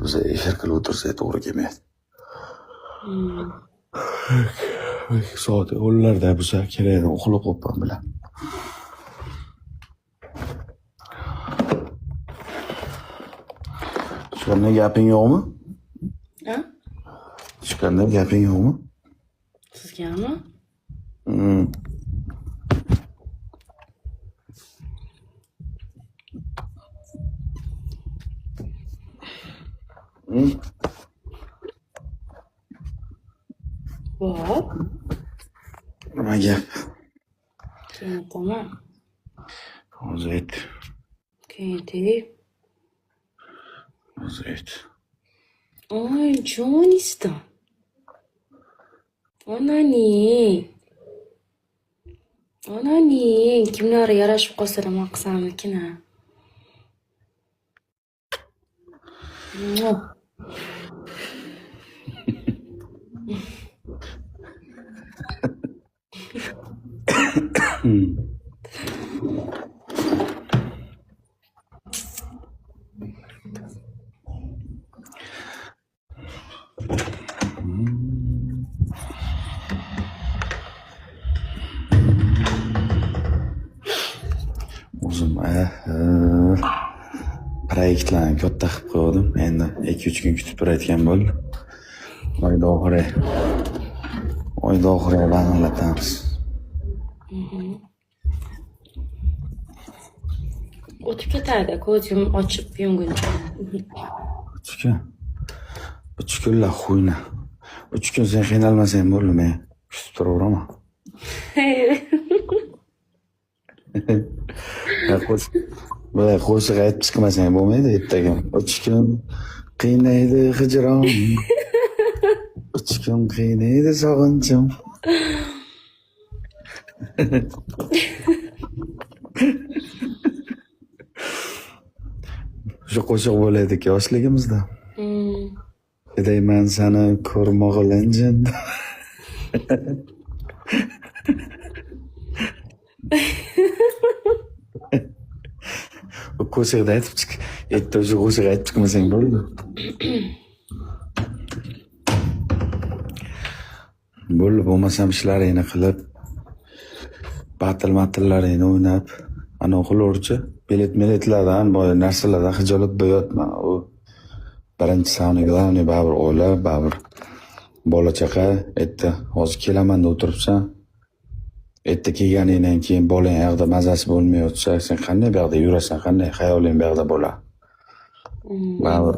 biza efir qilib o'tirsak to'g'ri kelmaydi. Soat 10larda bo'lsa kerak, uxlab qolibman bilan. Chiqanda gaping yo'qmi? Ha? Chiqanda gaping yo'qmi? Sizgami? Bop. Nima gap? Keyin aytaman. Hozir ayt. Keyin aytay. Hozir ayt. Oy, Joniston. Onaning kimlarga yarashib qolsa nima qilsamikin ha? O'zim proyektlarni katta qilib qo'ydim. Endi 2-3 kun kutib turayotgan bo'ldi. Oyda oxiri banglatamiz. O'tib ketadi, ko'zim ochib yumguncha. 3 kun. 3 kunlar xuyna. 3 kun sen qiynalmasang bo'ldi, men kutib turaveraman. Böyle qo'shiq aytib chiqmasang bo'lmaydi ertaga. 3 kun qiynaydi hijron. 3 kun qiynaydi sog'inchim. Shu qo'shiq bo'laydi-ku yoshligimizda. Deyman seni ko'rmog'ilinjin. O qo'shiqni aytib chiq. Erta o'sha qo'shiq aytib chiqmasang bo'ldi. Bo'ldi, bo'lmasam ishlaringni qilib, battle-matllaringni o'ynab, ana o'qilurchi, biletlardan, boya narsalardan xijolat bo'lyapman. U birinchi savni glavniy baribir oila, baribir bola chaqa, erta hozir kelaman deb o'tiribsan. Erta kelganingdan keyin bolang yoqda mazasi bo'lmay o'tsa, sen qanday bu yoqda yurasan, qanday xayoling bu yoqda bo'ladi? Baribir